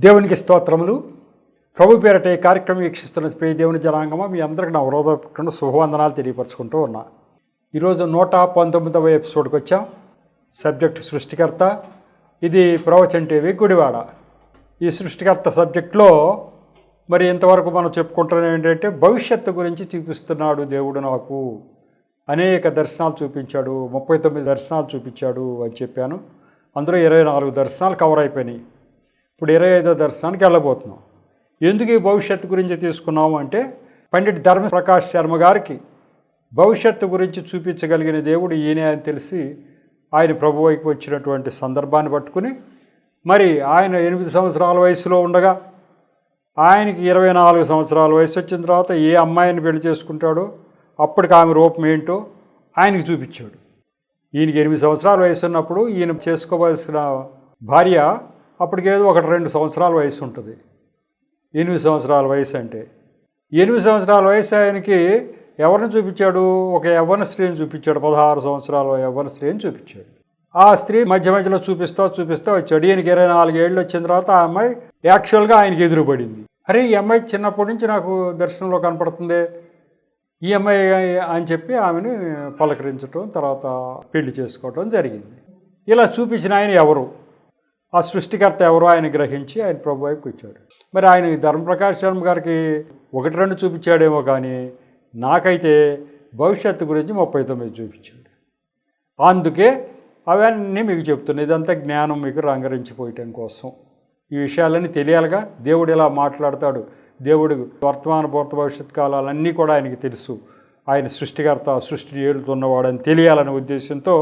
దేవునికి స్తోత్రములు. ప్రభు పేరట ఈ కార్యక్రమం వీక్షిస్తున్న ప్రియ దేవుని జనాంగమా, మీ అందరికీ నా హృదయపూర్వక శుభవందనాలు తెలియపరచుకుంటూ ఉన్నా. ఈరోజు 119వ ఎపిసోడ్కి వచ్చాం. సబ్జెక్ట్ సృష్టికర్త. ఇది ప్రవచన్ టీవీ గుడివాడ. ఈ సృష్టికర్త సబ్జెక్ట్లో మరి ఇంతవరకు మనం చెప్పుకుంటున్నాం ఏంటంటే, భవిష్యత్తు గురించి చూపిస్తున్నాడు దేవుడు. నాకు అనేక దర్శనాలు చూపించాడు, 39 దర్శనాలు చూపించాడు అని చెప్పాను. అందులో 24 దర్శనాలు కవర్ అయిపోయినాయి. ఇప్పుడు 25వ దర్శనానికి వెళ్ళబోతున్నాం. ఎందుకు ఈ భవిష్యత్తు గురించి తీసుకున్నాము అంటే, పండిట్ ధర్మప్రకాష్ శర్మ గారికి భవిష్యత్తు గురించి చూపించగలిగిన దేవుడు ఈయనే అని తెలిసి ఆయన ప్రభు వైపు వచ్చినటువంటి సందర్భాన్ని పట్టుకుని, మరి ఆయన 8 సంవత్సరాల వయసులో ఉండగా ఆయనకి 24 సంవత్సరాల వయసు వచ్చిన తర్వాత ఏ అమ్మాయిని పెళ్లి చేసుకుంటాడో అప్పటికి ఆమె రూపం ఏంటో ఆయనకి చూపించాడు. ఈయనకి 8 సంవత్సరాల వయసు ఉన్నప్పుడు ఈయన చేసుకోవాల్సిన భార్య అప్పటికేదో 1-2 సంవత్సరాల వయసు ఉంటుంది. 8 సంవత్సరాల వయసు అంటే 8 సంవత్సరాల వయసు ఆయనకి ఎవరిని చూపించాడు? ఒక యవ్వన స్త్రీని చూపించాడు. 16 సంవత్సరాల యవ్వన స్త్రీని చూపించాడు. ఆ స్త్రీ మధ్య మధ్యలో చూపిస్తూ వచ్చాడు. ఈయనకి 24 ఏళ్ళు వచ్చిన తర్వాత ఆ అమ్మాయి యాక్చువల్గా ఆయనకి ఎదురుపడింది. అరే, ఈ అమ్మాయి చిన్నప్పటి నుంచి నాకు దర్శనంలో కనపడుతుంది, ఈ అమ్మాయి అని చెప్పి ఆమెను పలకరించడం, తర్వాత పెళ్లి చేసుకోవడం జరిగింది. ఇలా చూపించిన ఆయన ఎవరు? ఆ సృష్టికర్త ఎవరో ఆయన గ్రహించి ఆయన ప్రభు వైపుకి వచ్చాడు. మరి ఆయన ధర్మప్రకాష్ శర్మ గారికి 1-2 చూపించాడేమో, కానీ నాకైతే భవిష్యత్తు గురించి 39 చూపించాడు. అందుకే అవన్నీ మీకు చెప్తున్నాయి. ఇదంతా జ్ఞానం మీకు రంగరించిపోయటం కోసం. ఈ విషయాలన్నీ తెలియాలిగా. దేవుడు ఇలా మాట్లాడతాడు. దేవుడు వర్తమాన భూత భవిష్యత్ కాలాలన్నీ కూడా ఆయనకి తెలుసు. ఆయన సృష్టికర్త, సృష్టిని ఏలుతున్నవాడని తెలియాలనే ఉద్దేశంతో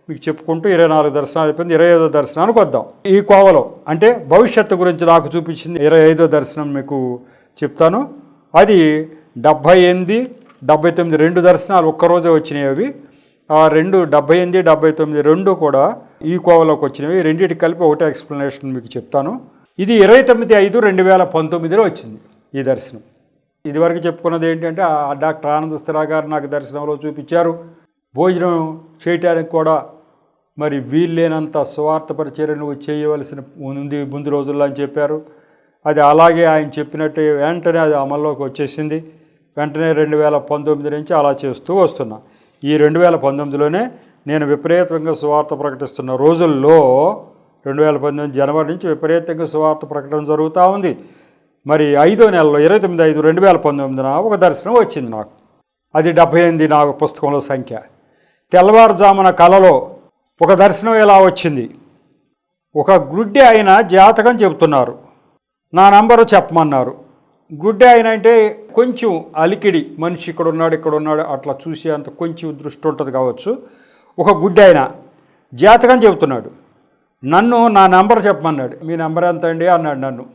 మీకు చెప్పుకుంటూ 24 దర్శనాలు అయిపోయింది. 25వ దర్శనానికి వద్దాం. ఈ కోవలో అంటే భవిష్యత్తు గురించి నాకు చూపించింది 25వ దర్శనం మీకు చెప్తాను. అది 78, 79 2 దర్శనాలు ఒక్కరోజే వచ్చినాయి. అవి ఆ 78, 79 2 కూడా ఈ కోవలోకి వచ్చినవి. రెండింటికి కలిపి ఒకటే ఎక్స్ప్లెనేషన్ మీకు చెప్తాను. ఇది 29/5/2019లో వచ్చింది ఈ దర్శనం. ఇదివరకు చెప్పుకున్నది ఏంటంటే, డాక్టర్ ఆనంద స్థిరా గారు నాకు దర్శనంలో చూపించారు. భోజనం చేయటానికి కూడా మరి వీల్లేనంత స్వార్థ పరిచర్య నువ్వు చేయవలసిన ముందు రోజుల్లో అని చెప్పారు. అది అలాగే ఆయన చెప్పినట్టు వెంటనే అది అమల్లోకి వచ్చేసింది. వెంటనే 2019 నుంచి అలా చేస్తూ వస్తున్నా. ఈ 2019లోనే నేను విపరీతంగా సువార్త ప్రకటిస్తున్న రోజుల్లో 2019 జనవరి నుంచి విపరీతంగా సువార్త ప్రకటన జరుగుతూ ఉంది. మరి 5వ నెలలో 29/5/2019 ఒక దర్శనం వచ్చింది నాకు. అది 78 నాకు పుస్తకంలో సంఖ్య. తెల్లవారుజామున కలలో ఒక దర్శనం ఎలా వచ్చింది. ఒక గుడ్డి ఆయన జాతకం చెబుతున్నారు. నా నంబరు చెప్పమన్నారు. గుడ్డి ఆయన అంటే కొంచెం అలికిడి మనిషి, ఇక్కడ ఉన్నాడు అట్లా చూసి అంత కొంచెం దృష్టి ఉంటుంది కావచ్చు. ఒక గుడ్డి ఆయన జాతకం చెబుతున్నాడు. నన్ను నా నంబర్ చెప్పమన్నాడు. మీ నెంబర్ ఎంత అండి అన్నాడు నన్ను.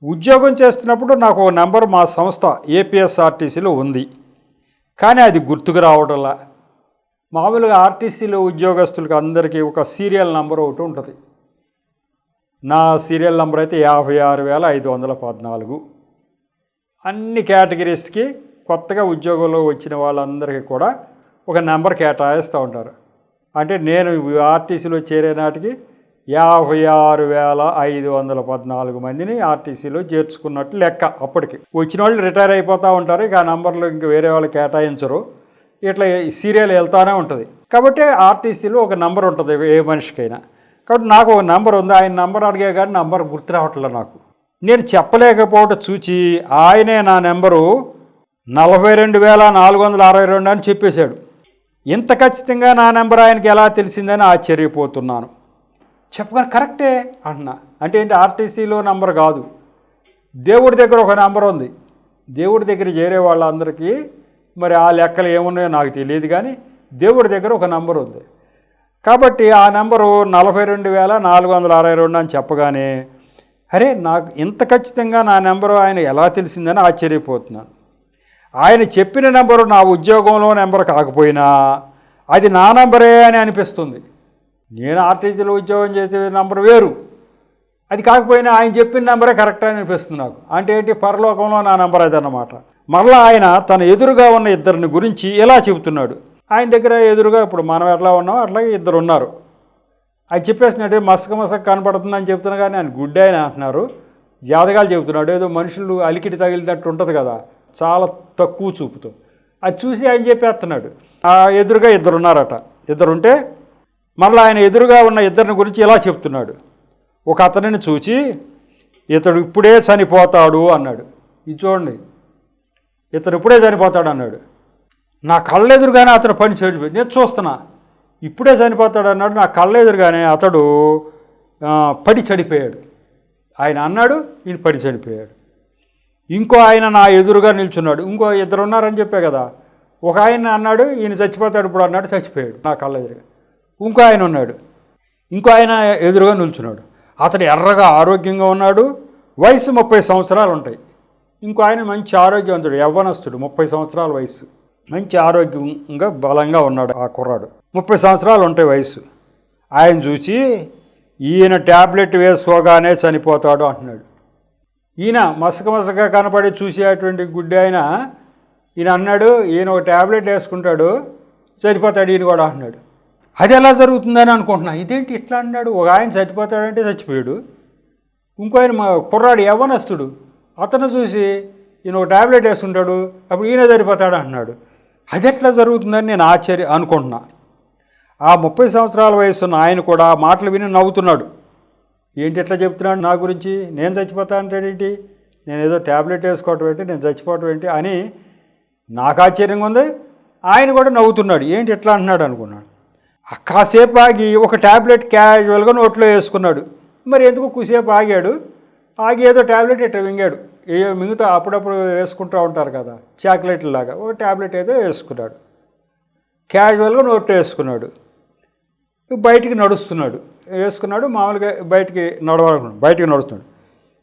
ఉద్యోగం చేస్తున్నప్పుడు నాకు ఒక నెంబర్ మా సంస్థ ఏపీఎస్ఆర్టీసీలో ఉంది, కానీ అది గుర్తుకు రావడంలా. మామూలుగా ఆర్టీసీలో ఉద్యోగస్తులకు అందరికీ ఒక సీరియల్ నెంబర్ ఒకటి ఉంటుంది. నా సీరియల్ నెంబర్ అయితే 56,514. అన్ని కేటగిరీస్కి కొత్తగా ఉద్యోగంలో వచ్చిన వాళ్ళందరికీ కూడా ఒక నెంబర్ కేటాయిస్తూ ఉంటారు. అంటే నేను ఆర్టీసీలో చేరే నాటికి 56,514 మందిని ఆర్టీసీలో చేర్చుకున్నట్టు లెక్క. అప్పటికి వచ్చిన వాళ్ళు రిటైర్ అయిపోతూ ఉంటారు. ఇక ఆ నెంబర్లు ఇంక వేరే వాళ్ళు కేటాయించరు. ఇట్లా సీరియల్ వెళ్తూనే ఉంటుంది. కాబట్టి ఆర్టీసీలో ఒక నెంబర్ ఉంటుంది ఏ మనిషికైనా. కాబట్టి నాకు ఒక నెంబర్ ఉంది. ఆయన నెంబర్ అడిగా కానీ నెంబర్ గుర్తు రావట్లేదు నాకు. నేను చెప్పలేకపోవటం చూచి ఆయనే నా నెంబరు 42,462 అని చెప్పేశాడు. ఇంత ఖచ్చితంగా నా నెంబర్ ఆయనకి ఎలా తెలిసిందని ఆశ్చర్యపోతున్నాను. చెప్పగానే కరెక్టే అంటున్నా. అంటే ఏంటి? ఆర్టీసీలో నెంబర్ కాదు, దేవుడి దగ్గర ఒక నెంబర్ ఉంది. దేవుడి దగ్గర చేరే వాళ్ళందరికీ మరి ఆ లెక్కలు ఏమున్నాయో నాకు తెలియదు, కానీ దేవుడి దగ్గర ఒక నెంబర్ ఉంది. కాబట్టి ఆ నెంబరు 42,462 అని చెప్పగానే, అరే, నాకు ఇంత ఖచ్చితంగా నా నెంబరు ఆయన ఎలా తెలిసిందని ఆశ్చర్యపోతున్నాను. ఆయన చెప్పిన నెంబరు నా ఉద్యోగంలో నెంబర్ కాకపోయినా అది నా నెంబరే అని అనిపిస్తుంది. నేను ఆర్టీసీలో ఉద్యోగం చేసే నెంబర్ వేరు, అది కాకపోయినా ఆయన చెప్పిన నెంబరే కరెక్ట్ అని అనిపిస్తుంది నాకు. అంటే ఏంటి? పరలోకంలో నా నెంబర్ అదన్నమాట. మరలా ఆయన తన ఎదురుగా ఉన్న ఇద్దరిని గురించి ఎలా చెబుతున్నాడు. ఆయన దగ్గర ఎదురుగా ఇప్పుడు మనం ఎట్లా ఉన్నామో అట్లాగే ఇద్దరు ఉన్నారు. అది చెప్పేసినట్టు మసక కనపడుతుందని చెప్తున్నా, కానీ ఆయన గుడ్ ఆయన అంటున్నారు. జాతకాలు చెబుతున్నాడు. ఏదో మనుషులు అలికిడి తగిలినట్టు ఉంటుంది కదా, చాలా తక్కువ చూపుతో. అది చూసి ఆయన చెప్పేస్తున్నాడు. ఆ ఎదురుగా ఇద్దరు ఉన్నారట. ఇద్దరుంటే మళ్ళీ ఆయన ఎదురుగా ఉన్న ఇద్దరిని గురించి ఇలా చెప్తున్నాడు. ఒక అతనిని చూచి ఇతడు ఇప్పుడే చనిపోతాడు అన్నాడు. ఇది చూడండి, ఇతడు ఇప్పుడే చనిపోతాడు అన్నాడు. నా కళ్ళెదురుగానే అతను పని చెడిపోయి నేను చూస్తున్నా. ఇప్పుడే చనిపోతాడు అన్నాడు. నా కళ్ళెదురుగానే అతడు పడి చనిపోయాడు. ఆయన అన్నాడు, ఈయన పడి చనిపోయాడు. ఇంకో ఆయన నా ఎదురుగా నిల్చున్నాడు. ఇంకో ఇద్దరు ఉన్నారని చెప్పే కదా. ఒక ఆయన అన్నాడు, ఈయన చచ్చిపోతాడు ఇప్పుడు అన్నాడు, చచ్చిపోయాడు నా కళ్ళ ఎదురుగా. ఇంకో ఆయన ఉన్నాడు, ఇంకో ఆయన ఎదురుగా నిల్చున్నాడు. అతడు ఎర్రగా ఆరోగ్యంగా ఉన్నాడు. వయసు 30 సంవత్సరాలు ఉంటాయి. ఇంకో ఆయన మంచి ఆరోగ్యవంతుడు, యవ్వనస్తుడు, 30 సంవత్సరాల వయసు, మంచి ఆరోగ్యంగా బలంగా ఉన్నాడు. ఆ కుర్రాడు 30 సంవత్సరాలు ఉంటాయి వయసు. ఆయన చూసి ఈయన ట్యాబ్లెట్ వేసుకోగానే చనిపోతాడు అంటున్నాడు. ఈయన మసకగా కనపడి చూసేటువంటి గుడ్డి ఆయన ఈయన అన్నాడు, ఈయన ఒక ట్యాబ్లెట్ వేసుకుంటాడు చనిపోతాడు ఈయన కూడా అంటున్నాడు. అది ఎలా జరుగుతుందని అనుకుంటున్నా. ఇదేంటి ఇట్లా అన్నాడు? ఒక ఆయన చచ్చిపోతాడంటే చచ్చిపోయాడు. ఇంకో ఆయన కుర్రాడు యవ్వనస్తుడు, అతను చూసి ఈయన ఒక ట్యాబ్లెట్ వేసుకుంటాడు అప్పుడు ఈయన చనిపోతాడు అంటున్నాడు. అది ఎట్లా జరుగుతుందని నేను అనుకుంటున్నా. ఆ 30 సంవత్సరాల వయసున్న ఆయన కూడా మాటలు విని నవ్వుతున్నాడు. ఏంటి ఎట్లా చెప్తున్నాడు నా గురించి? నేను చచ్చిపోతా అంటాడేంటి, నేను ఏదో ట్యాబ్లెట్ వేసుకోవటం ఏంటి, నేను చచ్చిపోవటం ఏంటి అని నాకు ఆశ్చర్యంగా ఉంది. ఆయన కూడా నవ్వుతున్నాడు. ఏంటి ఎట్లా అంటున్నాడు అనుకున్నాడు. కాసేపు ఆగి ఒక ట్యాబ్లెట్ క్యాజువల్గా నోట్లో వేసుకున్నాడు. మరి ఎందుకు కుసేపు ఆగాడు. ఆగి ఏదో ట్యాబ్లెట్ ఇట్లా మింగాడు. మిగతా అప్పుడప్పుడు వేసుకుంటూ ఉంటారు కదా చాక్లెట్లు లాగా, ఒక ట్యాబ్లెట్ ఏదో వేసుకున్నాడు. క్యాజువల్గా నోట్లో వేసుకున్నాడు. బయటికి నడుస్తున్నాడు. వేసుకున్నాడు మామూలుగా బయటికి నడుస్తున్నాడు.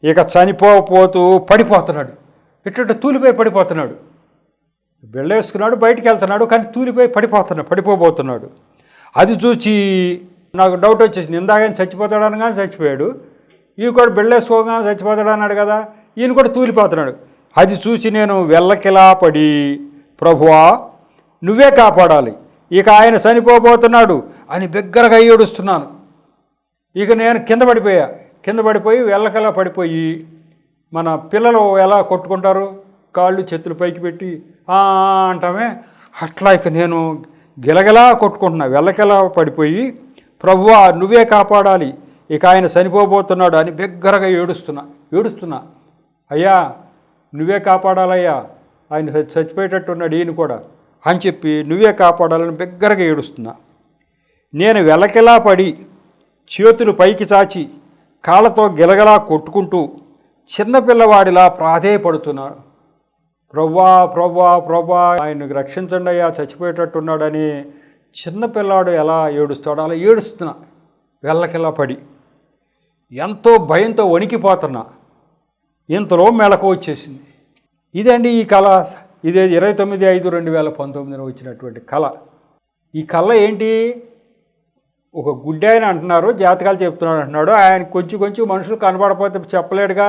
ఇక చనిపోతూ పడిపోతున్నాడు. ఇట్లా తూలిపోయి పడిపోతున్నాడు. వెళ్ళేసుకున్నాడు, బయటికి వెళ్తున్నాడు, కానీ తూలిపోయి పడిపోబోతున్నాడు. అది చూసి నాకు డౌట్ వచ్చేసింది. ఇందాక చచ్చిపోతాడు అనగానే చచ్చిపోయాడు, ఈయన కూడా బెళ్ళేసుకోగానే చచ్చిపోతాడు అన్నాడు కదా, ఈయన కూడా తూలిపోతున్నాడు. అది చూసి నేను వెళ్ళకిలా పడి, ప్రభువా నువ్వే కాపాడాలి, ఇక ఆయన చనిపోబోతున్నాడు అని బిగ్గరగా ఏడుస్తున్నాను. ఇక నేను కింద పడిపోయి వెళ్ళకలా పడిపోయి, మన పిల్లలు ఎలా కొట్టుకుంటారు కాళ్ళు చేతులు పైకి పెట్టి అంటామే అట్లా ఇక నేను గిలగిలా కొట్టుకుంటున్నా, వెళ్ళకెలా పడిపోయి ప్రభువా నువ్వే కాపాడాలి, ఇక ఆయన చనిపోబోతున్నాడు అని బిగ్గరగా ఏడుస్తున్నా. అయ్యా నువ్వే కాపాడాలయ్యా, ఆయన చచ్చిపోయేటట్టున్నాడు ఈయన కూడా అని చెప్పి నువ్వే కాపాడాలని బిగ్గరగా ఏడుస్తున్నా. నేను వెలకెలా పడి చేతులు పైకి చాచి కాళ్ళతో గిలగలా కొట్టుకుంటూ చిన్నపిల్లవాడిలా ప్రాధేయపడుతున్నాను. ప్రభా ఆయన్ని రక్షించండి అయ్యా చచ్చిపోయేటట్టున్నాడని చిన్నపిల్లాడు ఎలా ఏడుస్తాడో అలా ఏడుస్తున్నా. వెళ్ళకిలా పడి ఎంతో భయంతో వణికిపోతున్నా. ఇంతలో మెలకు వచ్చేసింది. ఇదండి ఈ కళ. ఇదే 29/5/2019 వచ్చినటువంటి కళ. ఈ కళ ఏంటి? ఒక గుడ్డి ఆయన అంటున్నారు, జాతకాలు చెప్తున్నాడు అంటున్నాడు. ఆయన కొంచెం మనుషులు కనబడకపోతే చెప్పలేడుగా,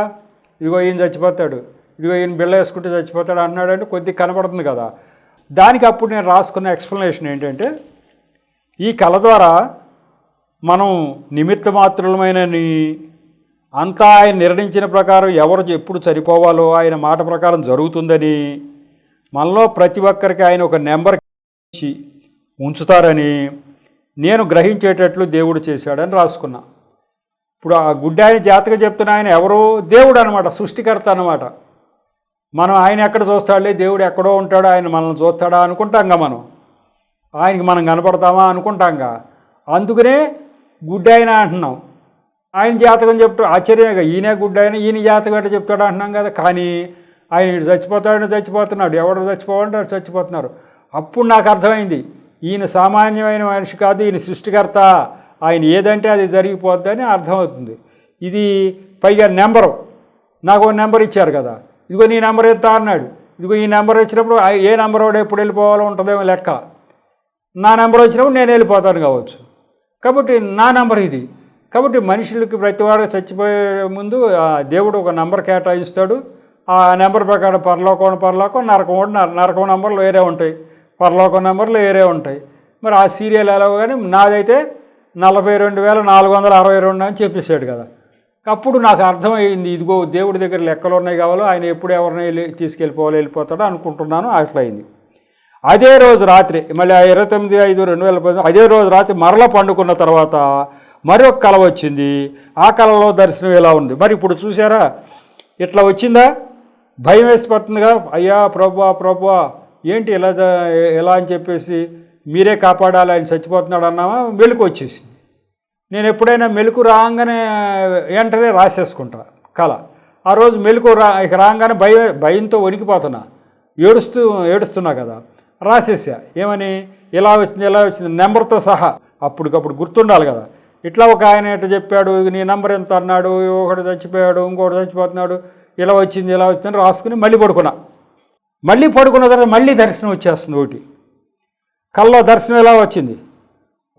ఇదిగో ఈయన చచ్చిపోతాడు, ఇదిగో ఈయన బిళ్ళ వేసుకుంటే చచ్చిపోతాడు అన్నాడు అంటే కొద్దిగా కనబడుతుంది కదా. దానికి అప్పుడు నేను రాసుకున్న ఎక్స్ప్లెనేషన్ ఏంటంటే, ఈ కళ ద్వారా మనం నిమిత్త మాత్రులమైనని, అంతా ఆయన నిర్ణయించిన ప్రకారం ఎవరు ఎప్పుడు చనిపోవాలో ఆయన మాట ప్రకారం జరుగుతుందని, మనలో ప్రతి ఒక్కరికి ఆయన ఒక నెంబర్ ఇచ్చి ఉంచుతారని నేను గ్రహించేటట్లు దేవుడు చేశాడని రాసుకున్నా. ఇప్పుడు ఆ గుడ్డి ఆయన జాతకం చెప్తున్న ఆయన ఎవరు? దేవుడు అనమాట, సృష్టికర్త అనమాట. మనం ఆయన ఎక్కడ చూస్తాడులే, దేవుడు ఎక్కడో ఉంటాడు, ఆయన మనల్ని చూస్తాడా అనుకుంటాంగా, ఆయనకి మనం కనపడతామా అనుకుంటాంగా. అందుకనే గుడ్డి ఆయన అంటున్నాం. ఆయన జాతకం చెప్తూ ఆశ్చర్యంగా ఈయనే గుడ్డి ఆయన, ఈయన జాతకం అంటే చెప్తాడు అంటున్నాం కదా. కానీ ఆయన చచ్చిపోతున్నాడు, ఎవరు చచ్చిపోవాలంటే చచ్చిపోతున్నారు. అప్పుడు నాకు అర్థమైంది, ఈయన సామాన్యమైన మనిషి కాదు, ఈయన సృష్టికర్త, ఆయన ఏదంటే అది జరిగిపోద్దని అర్థమవుతుంది. ఇది పైగా నెంబరు, నాకు నెంబర్ ఇచ్చారు కదా, ఇదిగో నీ నెంబర్ ఎత్తా అన్నాడు. ఇదిగో ఈ నెంబర్ వచ్చినప్పుడు ఏ నెంబర్ వాడు ఎప్పుడు వెళ్ళిపోవాలో ఉంటుందేమో లెక్క. నా నెంబర్ వచ్చినప్పుడు నేను వెళ్ళిపోతాను కావచ్చు. కాబట్టి నా నెంబర్ ఇది. కాబట్టి మనుషులకి ప్రతివాడు చచ్చిపోయే ముందు దేవుడు ఒక నెంబర్ కేటాయిస్తాడు. ఆ నెంబర్ ప్రకారం పరలోకం నరకం నెంబర్లు వేరే ఉంటాయి, పరలోకం నెంబర్లు వేరే ఉంటాయి. మరి ఆ సీరియల్ ఎలా కానీ నాదైతే 42,462 అని చెప్పేశాడు కదా. అప్పుడు నాకు అర్థమైంది, ఇదిగో దేవుడి దగ్గర లెక్కలు ఉన్నాయి కావాలో, ఆయన ఎప్పుడు ఎవరిని తీసుకెళ్ళిపోవాలో వెళ్ళిపోతాడో అనుకుంటున్నాను. అట్లయింది. అదే రోజు రాత్రి మళ్ళీ 29/5/2010 అదే రోజు రాత్రి మరలా పండుకున్న తర్వాత మరొక కల వచ్చింది. ఆ కళలో దర్శనం ఎలా ఉంది మరి ఇప్పుడు చూసారా? ఇట్లా వచ్చిందా? భయం వేసిపోతుందిగా. అయ్యా ప్రభువా ఏంటి ఎలా అని చెప్పేసి, మీరే కాపాడాలి, ఆయన చచ్చిపోతున్నాడు అన్నామా, మెలకు వచ్చేసింది. నేను ఎప్పుడైనా మెలకు రాగానే వెంటనే రాసేసుకుంటా కళ. ఆ రోజు మెలకు రాగానే భయంతో వణికిపోతున్నా, ఏడుస్తున్నా కదా, రాసేసా. ఏమని? ఎలా వచ్చింది నెంబర్తో సహా. అప్పటికప్పుడు గుర్తుండాలి కదా. ఇట్లా ఒక ఆయన ఎట్లా చెప్పాడు, నీ నెంబర్ ఎంత అన్నాడు, ఒకటి చచ్చిపోయాడు, ఇంకోటి చచ్చిపోతున్నాడు, ఇలా వచ్చిందని రాసుకుని మళ్ళీ పడుకున్నా. మళ్ళీ పడుకున్న తర్వాత మళ్ళీ దర్శనం వచ్చేస్తుంది. ఒకటి కల్లో దర్శనం ఎలా వచ్చింది?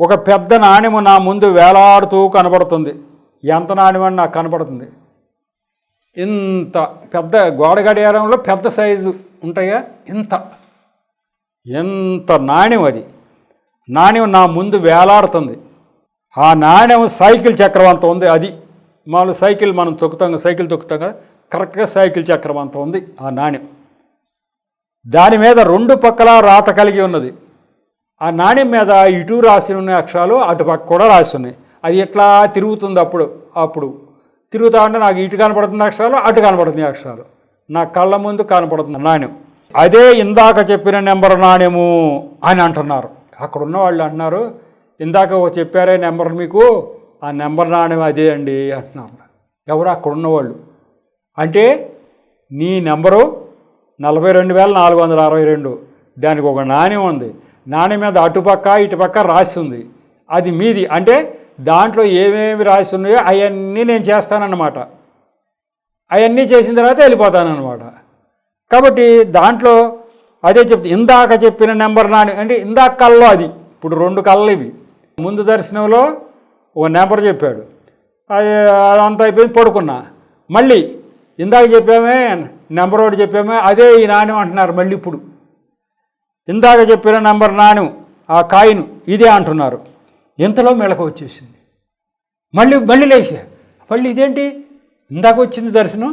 ఒక పెద్ద నాణెము నా ముందు వేలాడుతూ కనబడుతుంది. ఎంత నాణ్యమని నాకు కనపడుతుంది. ఇంత పెద్ద గోడ గడియారంలో పెద్ద సైజు ఉంటాయా, ఎంత నాణ్యం. అది నాణ్యం నా ముందు వేలాడుతుంది. ఆ నాణ్యం సైకిల్ చక్రం అంత ఉంది. అది మామూలు సైకిల్ మనం సైకిల్ తొక్కుతాం కదా, కరెక్ట్గా సైకిల్ చక్రం అంత ఉంది ఆ నాణ్యం. దాని మీద 2 పక్కల రాత కలిగి ఉన్నది. ఆ నాణ్యం మీద ఇటు రాసి ఉన్న అక్షరాలు అటుపక్క కూడా రాసి ఉన్నాయి. అది ఎట్లా తిరుగుతుంది. అప్పుడు తిరుగుతా ఉంటే నాకు ఇటు కనపడుతుంది అక్షరాలు, అటు కనపడుతుంది అక్షరాలు, నా కళ్ళ ముందు కనపడుతుంది నాణ్యం. అదే ఇందాక చెప్పిన నెంబర్ నాణ్యము అని అంటున్నారు. అక్కడ ఉన్న వాళ్ళు అంటున్నారు, ఇందాక చెప్పారే నెంబర్ మీకు, ఆ నెంబర్ నాణ్యం అదే అండి అంటున్నారు. ఎవరు? అక్కడ ఉన్నవాళ్ళు. అంటే నీ నెంబరు 42,462, దానికి ఒక నాణ్యం ఉంది. నాణ్యం మీద అటుపక్క ఇటుపక్క రాసి ఉంది. అది మీది. అంటే దాంట్లో ఏమేమి రాసి ఉన్నాయో అవన్నీ నేను చేస్తానన్నమాట. అవన్నీ చేసిన తర్వాత వెళ్ళిపోతానన్నమాట. కాబట్టి దాంట్లో అదే ఇందాక చెప్పిన నెంబర్ నాణ్యం అంటే ఇందాక కళ్ళలో అది. ఇప్పుడు 2 కళ్ళు ఇవి. ముందు దర్శనంలో ఒక నెంబర్ చెప్పాడు, అదంతా అయిపోయింది, పడుకున్నా. మళ్ళీ ఇందాక చెప్పామే నెంబర్ ఒకటి చెప్పామే, అదే ఈ నాణ్యం అంటున్నారు. మళ్ళీ ఇప్పుడు ఇందాక చెప్పిన నెంబర్ నాణ్యం, ఆ కాయిన్ ఇదే అంటున్నారు. ఇంతలో మెళకు వచ్చేసింది. మళ్ళీ లేచా. మళ్ళీ ఇదేంటి, ఇందాక వచ్చింది దర్శనం,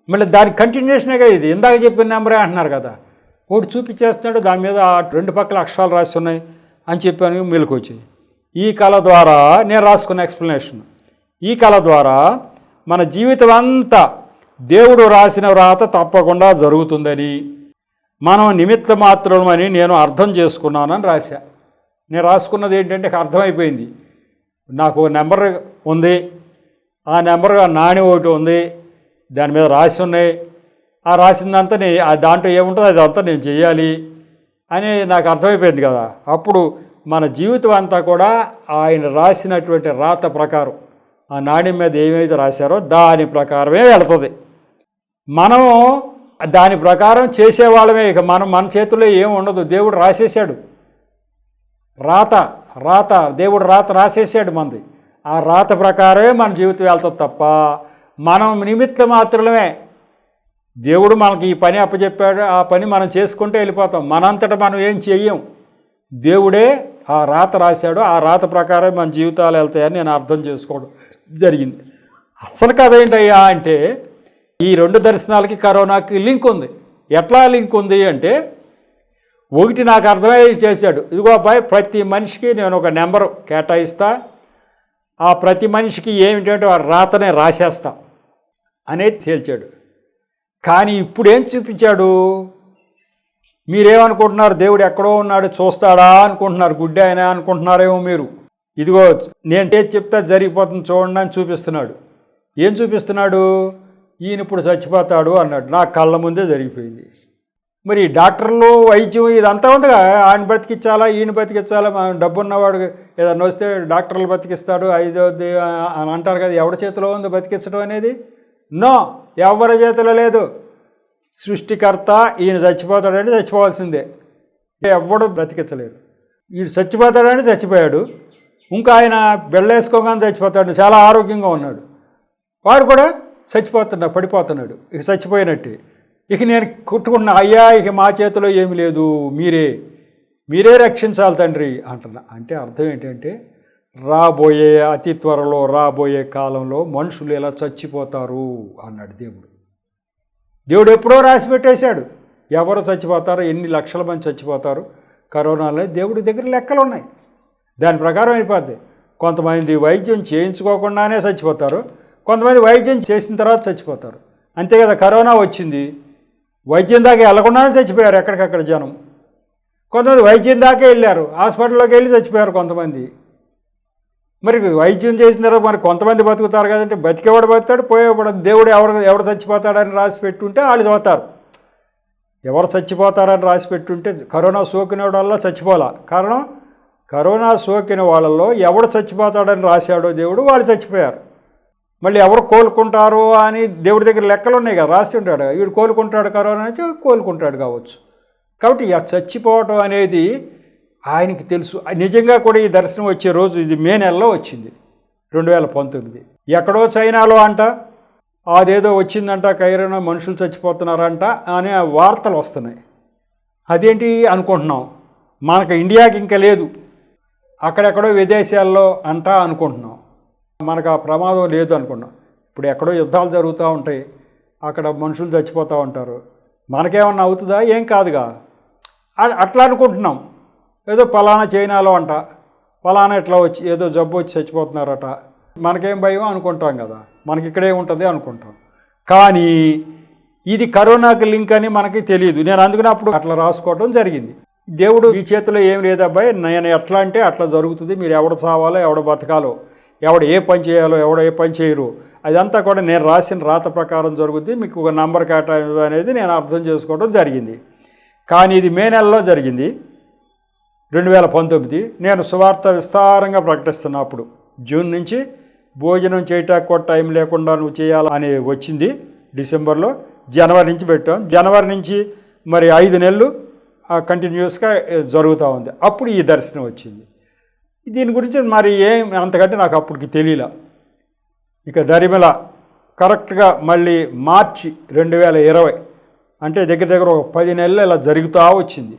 మళ్ళీ దాని కంటిన్యూషనేగా ఇది. ఇందాక చెప్పిన నెంబరే అంటున్నారు కదా. ఒకటి చూపించేస్తున్నాడు, దాని మీద 2 పక్కల అక్షరాలు రాసి ఉన్నాయి అని చెప్పాను. మెలకు వచ్చాయి. ఈ కళ ద్వారా నేను రాసుకున్న ఎక్స్ప్లెనేషన్. ఈ కళ ద్వారా మన జీవితం అంతా దేవుడు రాసిన వ్రాత తప్పకుండా జరుగుతుందని, మనం నిమిత్త మాత్రమని నేను అర్థం చేసుకున్నానని రాశా. నేను రాసుకున్నది ఏంటంటే అర్థమైపోయింది. నాకు నెంబర్ ఉంది, ఆ నెంబర్ నాణ్యం ఒకటి ఉంది, దాని మీద రాసి ఉన్నాయి. ఆ రాసిందంతా దాంట్లో ఏముంటుందో అదంతా నేను చెయ్యాలి అని నాకు అర్థమైపోయింది కదా. అప్పుడు మన జీవితం అంతా కూడా ఆయన రాసినటువంటి రాత ప్రకారం, ఆ నాణ్యం మీద ఏమైతే రాశారో దాని ప్రకారమే వెళుతుంది. మనం దాని ప్రకారం చేసేవాళ్ళమే. ఇక మన చేతుల్లో ఏమి ఉండదు. దేవుడు రాసేసాడు రాత దేవుడు రాసేసాడు మనది. ఆ రాత ప్రకారమే మన జీవితం వెళ్తుంది తప్ప మనం నిమిత్త మాత్రమే. దేవుడు మనకి ఈ పని అప్పచెప్పాడు, ఆ పని మనం చేసుకుంటే వెళ్ళిపోతాం. మనంతటా మనం ఏం చెయ్యం. దేవుడే ఆ రాత రాశాడు, ఆ రాత ప్రకారం మన జీవితాలు వెళ్తాయని నేను అర్థం చేసుకోవడం జరిగింది. అసలు కథ ఏంటయ్యా అంటే, ఈ 2 దర్శనాలకి కరోనాకి లింక్ ఉంది. ఎట్లా లింక్ ఉంది అంటే, ఒకటి నాకు అర్థమయ్యి చేశాడు. ఇదిగో అబ్బాయి, ప్రతి మనిషికి నేను ఒక నెంబరు కేటాయిస్తా, ఆ ప్రతి మనిషికి ఏమిటంటే వాడు రాతనే రాసేస్తా అనేది తేల్చాడు. కానీ ఇప్పుడు ఏం చూపించాడు? మీరేమనుకుంటున్నారు? దేవుడు ఎక్కడో ఉన్నాడు చూస్తాడా అనుకుంటున్నారు, గుడ్డి ఆయన అనుకుంటున్నారేమో మీరు. ఇదిగో నేను చెప్తే జరిగిపోతుంది చూడండి అని చూపిస్తున్నాడు. ఏం చూపిస్తున్నాడు? ఈయన ఇప్పుడు చచ్చిపోతాడు అన్నాడు. నా కళ్ళ ముందే జరిగిపోయింది. మరి డాక్టర్లు వైద్యం ఇదంతా ఉందిగా, ఆయన బతికించాలా, ఈయన బతికించాలా, డబ్బు ఉన్నవాడు ఏదన్నా వస్తే డాక్టర్లు బతికిస్తాడు, ఐదోది అని అంటారు కదా. ఎవరి చేతిలో ఉంది బతికించడం అనేది? నో, ఎవరి చేతిలో లేదు. సృష్టికర్త ఈయన చచ్చిపోతాడంటే చచ్చిపోవాల్సిందే, ఎవడు బ్రతికించలేరు. వీడు చచ్చిపోతాడంటే చచ్చిపోయాడు. ఇంకా ఆయన బెళ్ళేసుకోగానే చచ్చిపోతాడు, చాలా ఆరోగ్యంగా ఉన్నాడు. వాడు కూడా పడిపోతున్నాడు. ఇక చచ్చిపోయినట్టే. ఇక నేను కొట్టుకుంటున్నా, అయ్యా ఇక మా చేతిలో ఏమి లేదు, మీరే రక్షించాలి తండ్రి అంటున్నా. అంటే అర్థం ఏంటంటే, రాబోయే అతి త్వరలో రాబోయే కాలంలో మనుషులు ఎలా చచ్చిపోతారు అన్నాడు దేవుడు. దేవుడు ఎప్పుడో రాసి పెట్టేశాడు ఎవరు చచ్చిపోతారో, ఎన్ని లక్షల మంది చచ్చిపోతారు కరోనాలో. దేవుడి దగ్గర లెక్కలు ఉన్నాయి, దాని ప్రకారం అయిపోద్ది. కొంతమంది వైద్యం చేయించుకోకుండానే చచ్చిపోతారు, కొంతమంది వైద్యం చేసిన తర్వాత చచ్చిపోతారు. అంతే కదా, కరోనా వచ్చింది, వైద్యం దాకా వెళ్ళకుండానే చచ్చిపోయారు ఎక్కడికక్కడ జనం. కొంతమంది వైద్యం దాకే వెళ్ళారు, హాస్పిటల్లోకి వెళ్ళి చచ్చిపోయారు కొంతమంది. మరి వైద్యం చేసిన తర్వాత మరి కొంతమంది బతుకుతారు కదంటే, బతికేవాడు బతుకుతాడు, పోయేవాడు. దేవుడు ఎవరు చచ్చిపోతాడని రాసి పెట్టుంటే వాళ్ళు చదువుతారు. ఎవరు చచ్చిపోతారని రాసి పెట్టుంటే కరోనా సోకిన వల్ల చచ్చిపోలా. కారణం, కరోనా సోకిన వాళ్ళల్లో ఎవడు చచ్చిపోతాడని రాశాడో దేవుడు, వాళ్ళు చచ్చిపోయారు. మళ్ళీ ఎవరు కోలుకుంటారు అని దేవుడి దగ్గర లెక్కలు ఉన్నాయి కదా, రాసి ఉంటాడు. వీడు కోలుకుంటాడు కరోనా నుంచి, కోలుకుంటాడు కావచ్చు. కాబట్టి చచ్చిపోవటం అనేది ఆయనకి తెలుసు. నిజంగా కూడా ఈ దర్శనం వచ్చే రోజు ఇది మే నెలలో వచ్చింది, 2019. ఎక్కడో చైనాలో అంట అదేదో వచ్చిందంట, కరోనా మనుషులు చచ్చిపోతున్నారంట అనే వార్తలు వస్తున్నాయి. అదేంటి అనుకుంటున్నాం, మనకు ఇండియాకి ఇంకా లేదు, అక్కడెక్కడో విదేశాల్లో అంట అనుకుంటున్నాం. మనకు ఆ ప్రమాదం లేదు అనుకున్నాం. ఇప్పుడు ఎక్కడో యుద్ధాలు జరుగుతూ ఉంటాయి, అక్కడ మనుషులు చచ్చిపోతూ ఉంటారు. మనకేమన్నా అవుతుందా? ఏం కాదుగా, అట్లా అనుకుంటున్నాం. ఏదో ఫలానా చైనాలో అంట, ఫలానా ఇట్లా వచ్చి ఏదో జబ్బు వచ్చి చచ్చిపోతున్నారట, మనకేం భయం అనుకుంటాం కదా, మనకి ఇక్కడే ఉంటుంది అనుకుంటాం. కానీ ఇది కరోనాకి లింక్ అని మనకి తెలియదు. నేను అందుకని అప్పుడు అట్లా రాసుకోవడం జరిగింది. దేవుడు ఈ చేతిలో ఏం లేదబ్బాయి, నేను ఎట్లా అంటే అట్లా జరుగుతుంది. మీరు ఎవడు చావాలో, ఎవడు బతకాలో, ఎవడు ఏ పని చేయాలో, ఎవడు ఏ పని చేయరు, అదంతా కూడా నేను రాసిన రాత ప్రకారం జరుగుతుంది. మీకు ఒక నంబర్ కేటాయించడం అనేది నేను అర్థం చేసుకోవడం జరిగింది. కానీ ఇది మే నెలలో జరిగింది, 2019. నేను సువార్త విస్తారంగా ప్రకటిస్తున్నప్పుడు జూన్ నుంచి భోజనం చేయటానికి కూడా టైం లేకుండా నువ్వు చేయాలని వచ్చింది డిసెంబర్లో. జనవరి నుంచి పెట్టాం. జనవరి నుంచి మరి 5 నెలలు కంటిన్యూస్గా జరుగుతూ ఉంది. అప్పుడు ఈ దర్శనం వచ్చింది. దీని గురించి మరి ఏం అంతకంటే నాకు అప్పటికి తెలియలా. ఇక దరిమిల కరెక్ట్గా మళ్ళీ మార్చి 2020 అంటే దగ్గర దగ్గర ఒక 10 నెలలు ఇలా జరుగుతూ వచ్చింది.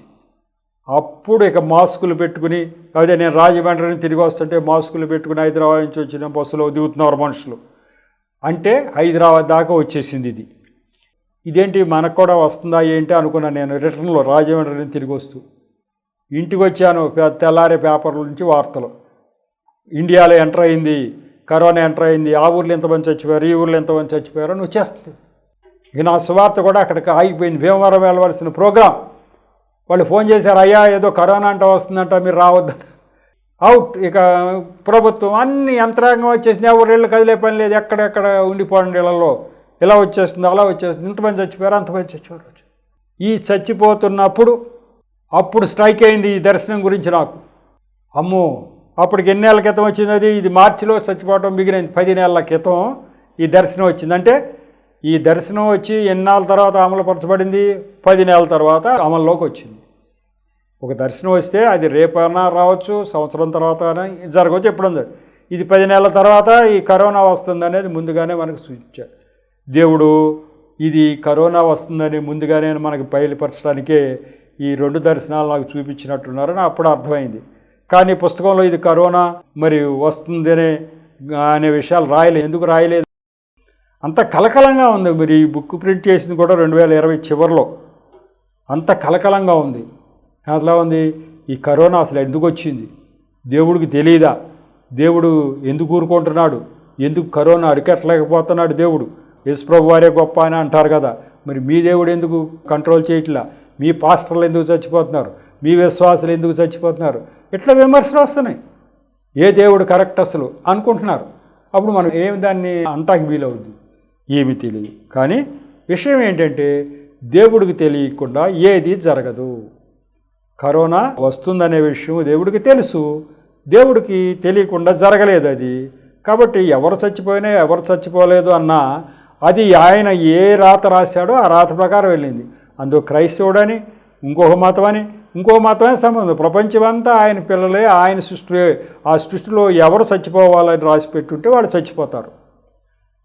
అప్పుడు ఇక మాస్కులు పెట్టుకుని, అదే నేను రాజమండ్రిని తిరిగి వస్తుంటే మాస్కులు పెట్టుకుని హైదరాబాద్ నుంచి వచ్చిన బస్సులో దిగుతున్నారు మనుషులు. అంటే హైదరాబాద్ దాకా వచ్చేసింది ఇది. ఇదేంటి మనకు కూడా వస్తుందా ఏంటి అనుకున్నాను నేను. రిటర్న్లో రాజమండ్రిని తిరిగి వస్తూ ఇంటికి వచ్చాను. తెల్లారే పేపర్ల నుంచి వార్తలు, ఇండియాలో ఎంటర్ అయింది, కరోనా ఎంటర్ అయింది, ఆ ఊర్లో ఎంతమంది చచ్చిపోయారు, ఈ ఊర్లో ఎంతమంది చచ్చిపోయారు అని వచ్చేస్తుంది. ఇక నా సువార్త కూడా అక్కడికి ఆగిపోయింది. భీమవరం వెళ్ళవలసిన ప్రోగ్రాం వాళ్ళు ఫోన్ చేశారు, అయ్యా ఏదో కరోనా అంట వస్తుందంట, మీరు రావద్దు, అవుట్. ఇక ప్రభుత్వం అన్ని యంత్రాంగం వచ్చేసింది, ఎవరు ఇళ్ళు కదిలే పని లేదు, ఎక్కడెక్కడ ఉండిపోండి ఇళ్లలో, ఇలా వచ్చేస్తుంది అలా వచ్చేస్తుంది, ఇంతమంది చచ్చిపోయారు అంతమంది చచ్చిపోయారు. ఈ చచ్చిపోతున్నప్పుడు అప్పుడు స్ట్రైక్ అయింది ఈ దర్శనం గురించి నాకు. అమ్మో, అప్పటికి ఎన్ని నెలల క్రితం వచ్చింది అది, ఇది మార్చిలో చచ్చిపోవడం మిగిలింది. 10 నెలల క్రితం ఈ దర్శనం వచ్చింది. అంటే ఈ దర్శనం వచ్చి ఎన్నాళ్ళ తర్వాత అమలుపరచబడింది? 10 నెలల తర్వాత అమల్లోకి వచ్చింది. ఒక దర్శనం వస్తే అది రేపైనా రావచ్చు, సంవత్సరం తర్వాత జరగవచ్చు, ఎప్పుడుంది. ఇది 10 నెలల తర్వాత ఈ కరోనా వస్తుంది అనేది ముందుగానే మనకు సూచించాడు దేవుడు. ఇది కరోనా వస్తుందని ముందుగానే మనకి బయలుపరచడానికే ఈ 2 దర్శనాలు నాకు చూపించినట్టున్నారని అప్పుడు అర్థమైంది. కానీ పుస్తకంలో ఇది కరోనా మరి వస్తుంది అనే విషయాలు రాయలేదు. ఎందుకు రాయలేదు? అంత కలకలంగా ఉంది. మరి ఈ బుక్ ప్రింట్ చేసింది కూడా 2020 చివరిలో. అంత కలకలంగా ఉంది. అట్లా ఉంది. ఈ కరోనా అసలు ఎందుకు వచ్చింది? దేవుడికి తెలియదా? దేవుడు ఎందుకు ఊరుకుంటున్నాడు? ఎందుకు కరోనా అరికట్టలేకపోతున్నాడు దేవుడు? యేసుప్రభు వారే గొప్ప అని అంటారు కదా, మరి మీ దేవుడు ఎందుకు కంట్రోల్ చేయట్లా? మీ పాస్టర్లు ఎందుకు చచ్చిపోతున్నారు? మీ విశ్వాసులు ఎందుకు చచ్చిపోతున్నారు? ఇట్లా విమర్శలు వస్తున్నాయి. ఏ దేవుడు కరెక్ట్ అసలు అనుకుంటున్నారు. అప్పుడు మనం ఏమి దాన్ని అంటానికి వీలవుద్ది? ఏమీ తెలియదు. కానీ విషయం ఏంటంటే దేవుడికి తెలియకుండా ఏది జరగదు. కరోనా వస్తుందనే విషయం దేవుడికి తెలుసు, దేవుడికి తెలియకుండా జరగలేదు అది. కాబట్టి ఎవరు చచ్చిపోయినా ఎవరు చచ్చిపోలేదు అన్నా అది ఆయన ఏ రాత రాశాడో ఆ రాత ప్రకారం వెళ్ళింది. అందులో క్రైస్తవుడని ఇంకొక మతమని ఇంకో మతమే సంబంధం. ప్రపంచమంతా ఆయన పిల్లలే, ఆయన సృష్టిలే. ఆ సృష్టిలో ఎవరు చచ్చిపోవాలని రాసి పెట్టుంటే వాళ్ళు చచ్చిపోతారు.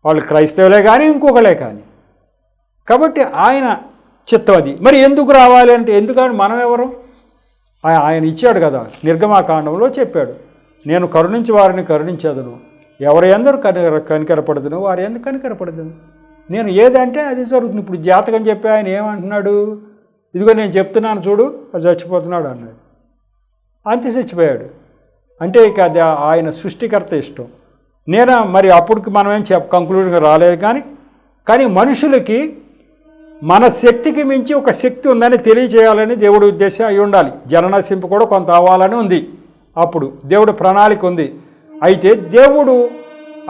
వాళ్ళు క్రైస్తవులే కానీ ఇంకొకలే కానీ. కాబట్టి ఆయన చిత్తం అది. మరి ఎందుకు రావాలి అంటే, ఎందుకని మనం ఎవరు? ఆయన ఇచ్చాడు కదా, నిర్గమాకాండంలో చెప్పాడు. నేను కరుణించి వారిని కరుణించేదను, ఎవరి అందరూ కనికరపడదును వారి ఎందుకు కనికరపడదును. నేను ఏదంటే అది జరుగుతుంది. ఇప్పుడు జాతకం చెప్పి ఆయన ఏమంటున్నాడు, ఇదిగో నేను చెప్తున్నాను చూడు అది చచ్చిపోతున్నాడు అన్నాడు, అంతే చచ్చిపోయాడు. అంటే ఇక అది ఆయన సృష్టికర్త ఇష్టం. మరి అప్పటికి మనం ఏం కంక్లూజన్గా రాలేదు. కానీ మనుషులకి మన శక్తికి మించి ఒక శక్తి ఉందని తెలియచేయాలని దేవుడి ఉద్దేశం అయి ఉండాలి. జననశింపు కూడా కొంత అవ్వాలని ఉంది. అప్పుడు దేవుడు ప్రణాళిక ఉంది. అయితే దేవుడు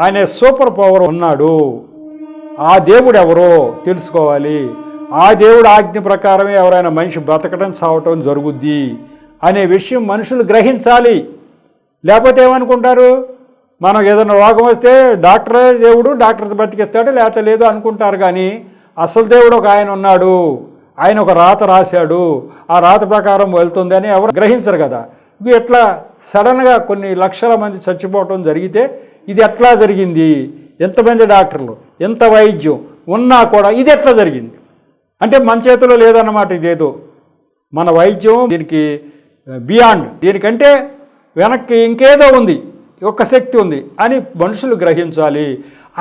ఆయన సూపర్ పవర్ ఉన్నాడు. ఆ దేవుడు ఎవరో తెలుసుకోవాలి. ఆ దేవుడు ఆజ్ఞ ప్రకారమే ఎవరైనా మనిషి బ్రతకడం చావటం జరుగుద్ది అనే విషయం మనుషులు గ్రహించాలి. లేకపోతే ఏమనుకుంటారు, మనం ఏదైనా రోగం వస్తే డాక్టరే దేవుడు, డాక్టర్ బతికిస్తాడు, లేకపోతే లేదు అనుకుంటారు. కానీ అసలు దేవుడు ఒక ఆయన ఉన్నాడు, ఆయన ఒక రాత రాశాడు, ఆ రాత ప్రకారం వెళ్తుంది అని ఎవరు గ్రహించరు కదా. ఇది ఎట్లా సడన్గా కొన్ని లక్షల మంది చచ్చిపోవటం జరిగితే ఇది ఎట్లా జరిగింది, ఎంతమంది డాక్టర్లు ఎంత వైద్యం ఉన్నా కూడా ఇది ఎట్లా జరిగింది అంటే మన చేతిలో లేదన్నమాట. ఇదేదో మన వైద్యం దీనికి బియాండ్, దీనికంటే వెనక్కి ఇంకేదో ఉంది, ఒక శక్తి ఉంది అని మనుషులు గ్రహించాలి.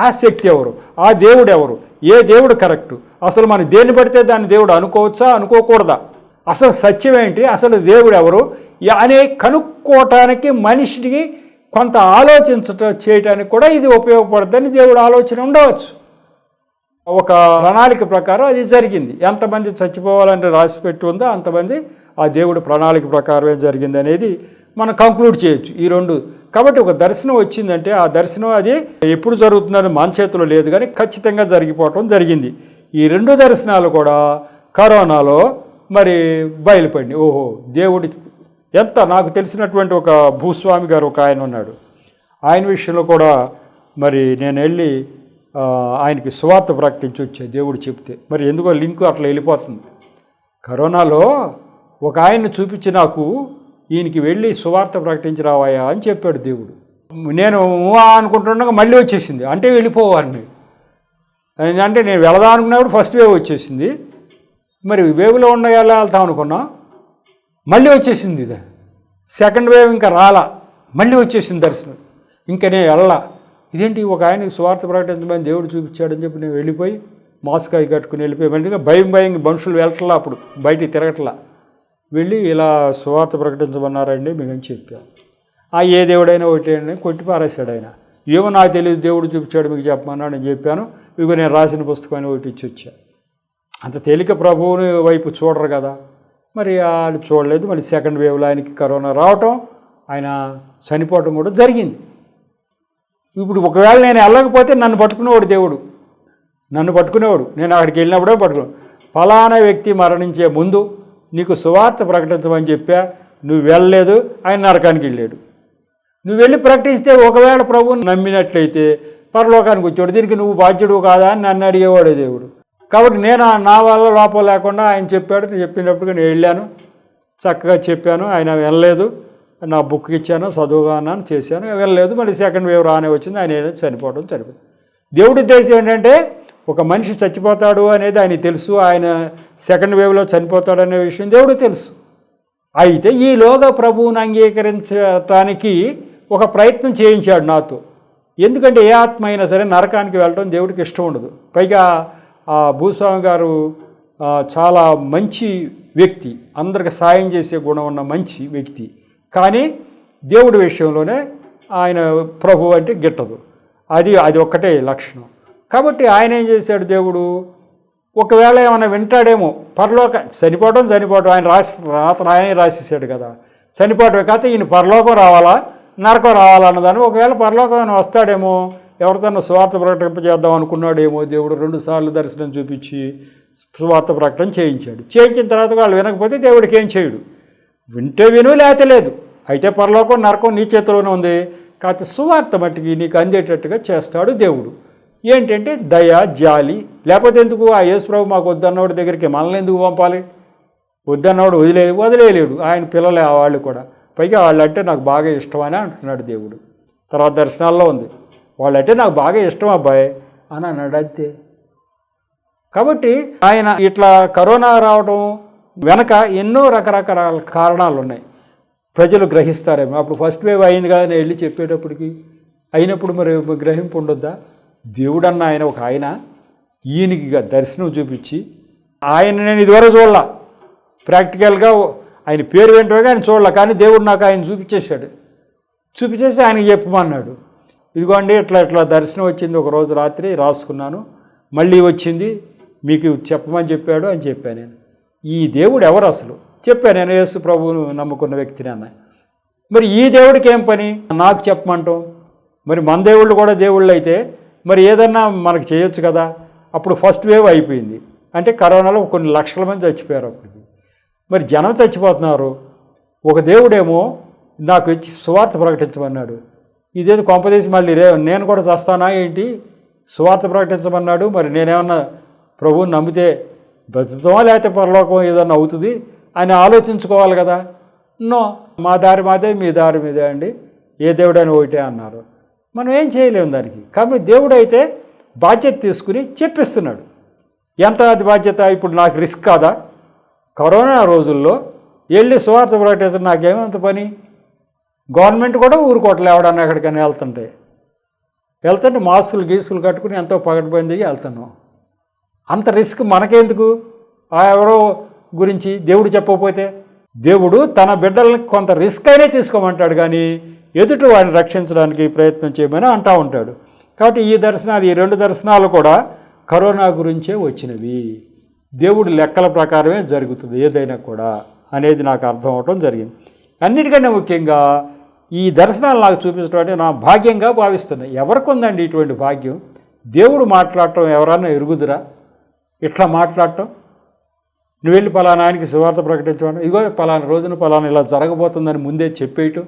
ఆ శక్తి ఎవరు, ఆ దేవుడు ఎవరు, ఏ దేవుడు కరెక్టు, అసలు మనం దేన్ని పడితే దాన్ని దేవుడు అనుకోవచ్చా అనుకోకూడదా, అసలు సత్యం ఏంటి, అసలు దేవుడు ఎవరు అనే కనుక్కోవటానికి మనిషికి కొంత చేయటానికి కూడా ఇది ఉపయోగపడుతుందని దేవుడు ఆలోచన ఉండవచ్చు. ఒక ప్రణాళిక ప్రకారం అది జరిగింది. ఎంతమంది చచ్చిపోవాలని రాసిపెట్టి ఉందో అంతమంది ఆ దేవుడు ప్రణాళిక ప్రకారమే జరిగింది అనేది మనం కంక్లూడ్ చేయొచ్చు ఈ రెండు. కాబట్టి ఒక దర్శనం వచ్చిందంటే ఆ దర్శనం అది ఎప్పుడు జరుగుతుందని మన చేతిలో లేదు, కానీ ఖచ్చితంగా జరిగిపోవటం జరిగింది. ఈ రెండు దర్శనాలు కూడా కరోనాలో మరి బయలుపడినాయి. ఓహో దేవుడి ఎంత, నాకు తెలిసినటువంటి ఒక భూస్వామి గారు ఒక ఆయన ఉన్నాడు, ఆయన విషయంలో కూడా మరి నేను వెళ్ళి ఆయనకి సువార్త ప్రకటించి వచ్చే దేవుడు చెప్తే మరి ఎందుకో లింకు అట్లా వెళ్ళిపోతుంది. కరోనాలో ఒక ఆయన్ని చూపించి నాకు ఈయనకి వెళ్ళి సువార్త ప్రకటించి రావాయా అని చెప్పాడు దేవుడు. నేను అనుకుంటుండగా మళ్ళీ వచ్చేసింది, అంటే వెళ్ళిపోవాలని. అంటే నేను వెళదాం అనుకున్నప్పుడు ఫస్ట్ వేవ్ వచ్చేసింది, మరి వేవ్లో ఉండగా వెళ్తాం అనుకున్నా, మళ్ళీ వచ్చేసింది. ఇది సెకండ్ వేవ్ ఇంకా రాలా, మళ్ళీ వచ్చేసింది దర్శనం. ఇంకా నేను వెళ్ళా, ఇదేంటి ఒక ఆయనకి సువార్త ప్రకటించమని దేవుడు చూపించాడని చెప్పి నేను వెళ్ళిపోయి మాస్క్ అవి కట్టుకుని వెళ్ళిపోయి వెంటనే భయం మనుషులు వెళ్ళట్లా, అప్పుడు బయటికి తిరగట్లా, వెళ్ళి ఇలా సువార్త ప్రకటించమన్నారండి మీకు అని చెప్పాను. ఏ దేవుడైనా ఒకటి అని కొట్టి పారేశాడు ఆయన. ఏమో నాకు తెలియదు, దేవుడు చూపించాడు మీకు చెప్పమన్నాడు అని చెప్పాను. ఇదిగో నేను రాసిన పుస్తకాన్ని ఒకటి ఇచ్చి వచ్చాను. అంత తేలిక ప్రభువుని వైపు చూడరు కదా, మరి వాళ్ళు చూడలేదు. మళ్ళీ సెకండ్ వేవ్లో ఆయనకి కరోనా రావటం, ఆయన చనిపోవటం కూడా జరిగింది. ఇప్పుడు ఒకవేళ నేను వెళ్ళకపోతే నన్ను పట్టుకునేవాడు దేవుడు, నన్ను పట్టుకునేవాడు. నేను అక్కడికి వెళ్ళినప్పుడే ఫలానా వ్యక్తి మరణించే ముందు నీకు సువార్త ప్రకటించమని చెప్పా, నువ్వు వెళ్ళలేదు, ఆయన నరకానికి వెళ్ళాడు. నువ్వు వెళ్ళి ప్రకటిస్తే ఒకవేళ ప్రభువుని నమ్మినట్లయితే పరలోకానికి వచ్చాడు, దీనికి నువ్వు బాధ్యుడు కాదా అని నన్ను అడిగేవాడే దేవుడు. కాబట్టి నేను నా వల్ల లోపం లేకుండా ఆయన చెప్పాడు, చెప్పినప్పుడు నేను వెళ్ళాను, చక్కగా చెప్పాను. ఆయన వెళ్ళలేదు, నా బుక్ ఇచ్చాను, చదువుగా అన్నాను, చేశాను, వెళ్ళలేదు. మళ్ళీ సెకండ్ వేవ్ రానే వచ్చింది, ఆయన చనిపోయింది. దేవుడి ఉద్దేశం ఏంటంటే ఒక మనిషి చచ్చిపోతాడు అనేది ఆయనకి తెలుసు, ఆయన సెకండ్ వేవ్లో చనిపోతాడు అనే విషయం దేవుడు తెలుసు. అయితే ఈలోగా ప్రభువుని అంగీకరించటానికి ఒక ప్రయత్నం చేయించాడు నాతో. ఎందుకంటే ఏ ఆత్మ అయినా సరే నరకానికి వెళ్ళడం దేవుడికి ఇష్టం ఉండదు. పైగా ఆ భూస్వామి గారు చాలా మంచి వ్యక్తి, అందరికి సాయం చేసే గుణం ఉన్న మంచి వ్యక్తి. కానీ దేవుడి విషయంలోనే ఆయన ప్రభు అంటే గిట్టదు, అది ఒక్కటే లక్షణం. కాబట్టి ఆయన ఏం చేశాడు దేవుడు, ఒకవేళ ఏమైనా వింటాడేమో, చనిపోవడం ఆయన ఆయన రాసేసాడు కదా, చనిపోవటమే కాకపోతే ఈయన పరలోకం రావాలా నరకం రావాలా అన్నదాన్ని, ఒకవేళ పరలోకం ఆయన వస్తాడేమో, ఎవరితోనో స్వార్థ ప్రకటింపజేద్దాం అనుకున్నాడేమో, దేవుడు 2 సార్లు దర్శనం చూపించి స్వార్థ ప్రకటన చేయించాడు. చేయించిన తర్వాత వాళ్ళు వినకపోతే దేవుడికి ఏం చేయడు, వింటే విను లేకపోతే లేదు. అయితే పరలోకం నరకం నీ చేతిలోనే ఉంది, కాకపోతే సువార్త మట్టికి నీకు అందేటట్టుగా చేస్తాడు దేవుడు. ఏంటంటే దయ, జాలి. లేకపోతే ఎందుకు ఆ యేసుప్రభు మాకు వద్దన్నవాడి దగ్గరికి మనల్ని ఎందుకు పంపాలి, వద్దన్నవాడు వదిలేయలేడు, ఆయన పిల్లలే వాళ్ళు కూడా. పైగా వాళ్ళంటే నాకు బాగా ఇష్టం అని అంటున్నాడు దేవుడు. తర్వాత దర్శనాల్లో ఉంది, వాళ్ళంటే నాకు బాగా ఇష్టం అబ్బాయి అని అన్నాడు అంతే. కాబట్టి ఆయన ఇట్లా కరోనా రావడం వెనక ఎన్నో రకరకాల కారణాలు ఉన్నాయి. ప్రజలు గ్రహిస్తారేమో. అప్పుడు ఫస్ట్ వేవ్ అయింది కదా నేను వెళ్ళి చెప్పేటప్పటికి అయినప్పుడు మరి గ్రహింపు ఉండొద్దా? దేవుడన్న ఆయన ఒక ఆయన ఈయనకి దర్శనం చూపించి ఆయన నేను ఇదివరకు చూడాల, ప్రాక్టికల్గా ఆయన పేరు వెంటనే ఆయన చూడాల, కానీ దేవుడు నాకు ఆయన చూపించేశాడు. చూపించేసి ఆయనకి చెప్పమన్నాడు. ఇదిగోండి ఇట్లా ఇట్లా దర్శనం వచ్చింది, ఒక రోజు రాత్రి రాసుకున్నాను, మళ్ళీ వచ్చింది, మీకు చెప్పమని చెప్పాడు అని చెప్పాను నేను. ఈ దేవుడు ఎవరు అసలు చెప్పాను నేను, యేసు ప్రభువును నమ్ముకున్న వ్యక్తిని అన్న. మరి ఈ దేవుడికి ఏం పని నాకు చెప్పమంటాం? మరి మన దేవుళ్ళు కూడా దేవుళ్ళు అయితే మరి ఏదన్నా మనకు చేయొచ్చు కదా. అప్పుడు ఫస్ట్ వేవ్ అయిపోయింది అంటే కరోనాలో కొన్ని లక్షల మంది చచ్చిపోయారు. అప్పటికి మరి జనం చచ్చిపోతున్నారు, ఒక దేవుడేమో నాకు ఇచ్చి సువార్త ప్రకటించమన్నాడు. ఇదేదో కొంపదీసి మళ్ళీ నేను కూడా చేస్తానా ఏంటి, సువార్త ప్రకటించమన్నాడు. మరి నేనేమన్నా ప్రభువుని నమ్మితే బ్రతుకుతామా లేకపోతే పరలోకం ఏదన్నా అవుతుంది అని ఆలోచించుకోవాలి కదా. నో, మా దారి మాదే, మీ దారి మీదే అండి, ఏ దేవుడని ఒకటే అన్నారు. మనం ఏం చేయలేము దానికి. కాబట్టి దేవుడు అయితే బాధ్యత తీసుకుని చెప్పిస్తున్నాడు. ఎంత అది బాధ్యత? ఇప్పుడు నాకు రిస్క్ కాదా? కరోనా రోజుల్లో వెళ్ళి సువార్త ప్రకటించడం నాకేమంత పని? గవర్నమెంట్ కూడా ఊరుకోవట్లే, ఎవడన్నా ఎక్కడికైనా వెళ్తుంటే మాస్కులు గీసుకులు కట్టుకుని ఎంతో పగటిపోయింది వెళ్తున్నాం. అంత రిస్క్ మనకెందుకు? ఆ ఎవరో గురించి దేవుడు చెప్పకపోతే, దేవుడు తన బిడ్డల్ని కొంత రిస్క్ అయినా తీసుకోమంటాడు, కానీ ఎదుటి వాడిని రక్షించడానికి ప్రయత్నం చేయమని అంటూ ఉంటాడు. కాబట్టి ఈ దర్శనాలు, ఈ 2 దర్శనాలు కూడా కరోనా గురించే వచ్చినవి. దేవుడి లెక్కల ప్రకారమే జరుగుతుంది ఏదైనా కూడా అనేది నాకు అర్థం అవటం జరిగింది. అన్నిటికన్నా ముఖ్యంగా ఈ దర్శనాలు నాకు చూపించడం అంటే నా భాగ్యంగా భావిస్తున్నాయి. ఎవరికి ఉందండి ఇటువంటి భాగ్యం? దేవుడు మాట్లాడటం ఎవరన్నా ఎరుగుదురా? ఇట్లా మాట్లాడటం, నువ్వు వెళ్ళి పలానా ఆయనకి సువార్త ప్రకటించడం, ఇగో పలానా రోజున పలానా ఇలా జరగబోతుందని ముందే చెప్పేయటం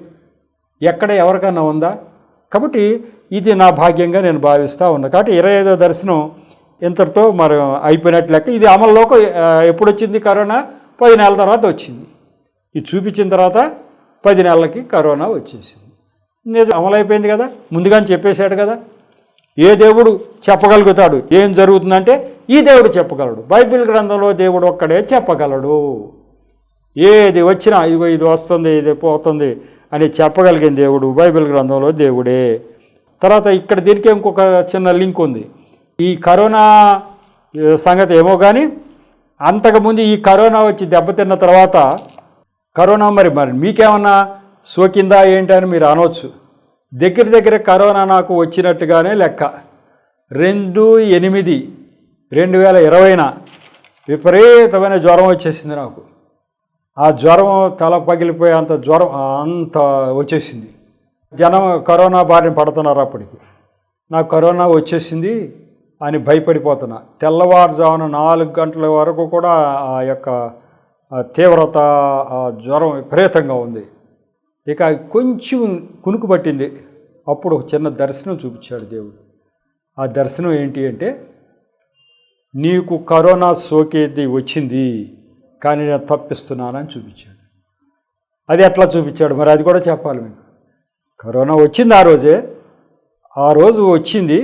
ఎక్కడ ఎవరికన్నా ఉందా? కాబట్టి ఇది నా భాగ్యంగా నేను భావిస్తూ ఉన్నా. కాబట్టి 25వ దర్శనం ఇంతటితో మరి అయిపోయినట్లు లెక్క. ఇది అమల్లోకి ఎప్పుడు వచ్చింది? కరోనా 10 నెలల తర్వాత వచ్చింది. ఇది చూపించిన తర్వాత 10 నెలలకి కరోనా వచ్చేసింది. నేను అమలైపోయింది కదా, ముందుగానే చెప్పేశాడు కదా. ఏ దేవుడు చెప్పగలుగుతాడు ఏం జరుగుతుందంటే ఈ దేవుడు చెప్పగలడు. బైబిల్ గ్రంథంలో దేవుడు ఒక్కడే చెప్పగలడు. ఏది వచ్చినా ఇదిగో ఇది వస్తుంది, ఇది పోతుంది అని చెప్పగలిగిన దేవుడు బైబిల్ గ్రంథంలో దేవుడే. తర్వాత ఇక్కడ దీనికి ఇంకొక చిన్న లింక్ ఉంది. ఈ కరోనా సంగతి ఏమో కానీ అంతకుముందు ఈ కరోనా వచ్చి దెబ్బతిన్న తర్వాత కరోనా మరి మీకేమన్నా సోకిందా ఏంటి అని మీరు అనవచ్చు. దగ్గర కరోనా నాకు వచ్చినట్టుగానే లెక్క. 2/8/2020 విపరీతమైన జ్వరం వచ్చేసింది నాకు. ఆ జ్వరం తల పగిలిపోయే అంత జ్వరం అంత వచ్చేసింది. జనం కరోనా బారిన పడుతున్నారు. అప్పటికి నాకు కరోనా వచ్చేసింది అని భయపడిపోతున్నా. తెల్లవారుజామున 4 గంటల వరకు కూడా ఆ యొక్క తీవ్రత, ఆ జ్వరం విపరీతంగా ఉంది. ఇక కొంచెం కునుకు పట్టింది. అప్పుడు ఒక చిన్న దర్శనం చూపించాడు దేవుడు. ఆ దర్శనం ఏంటి అంటే, నీకు కరోనా సోకేది వచ్చింది కానీ నేను తప్పిస్తున్నానని చూపించాడు. అది ఎట్లా చూపించాడు మరి అది కూడా చెప్పాలి మీకు. కరోనా వచ్చింది ఆ రోజు వచ్చింది,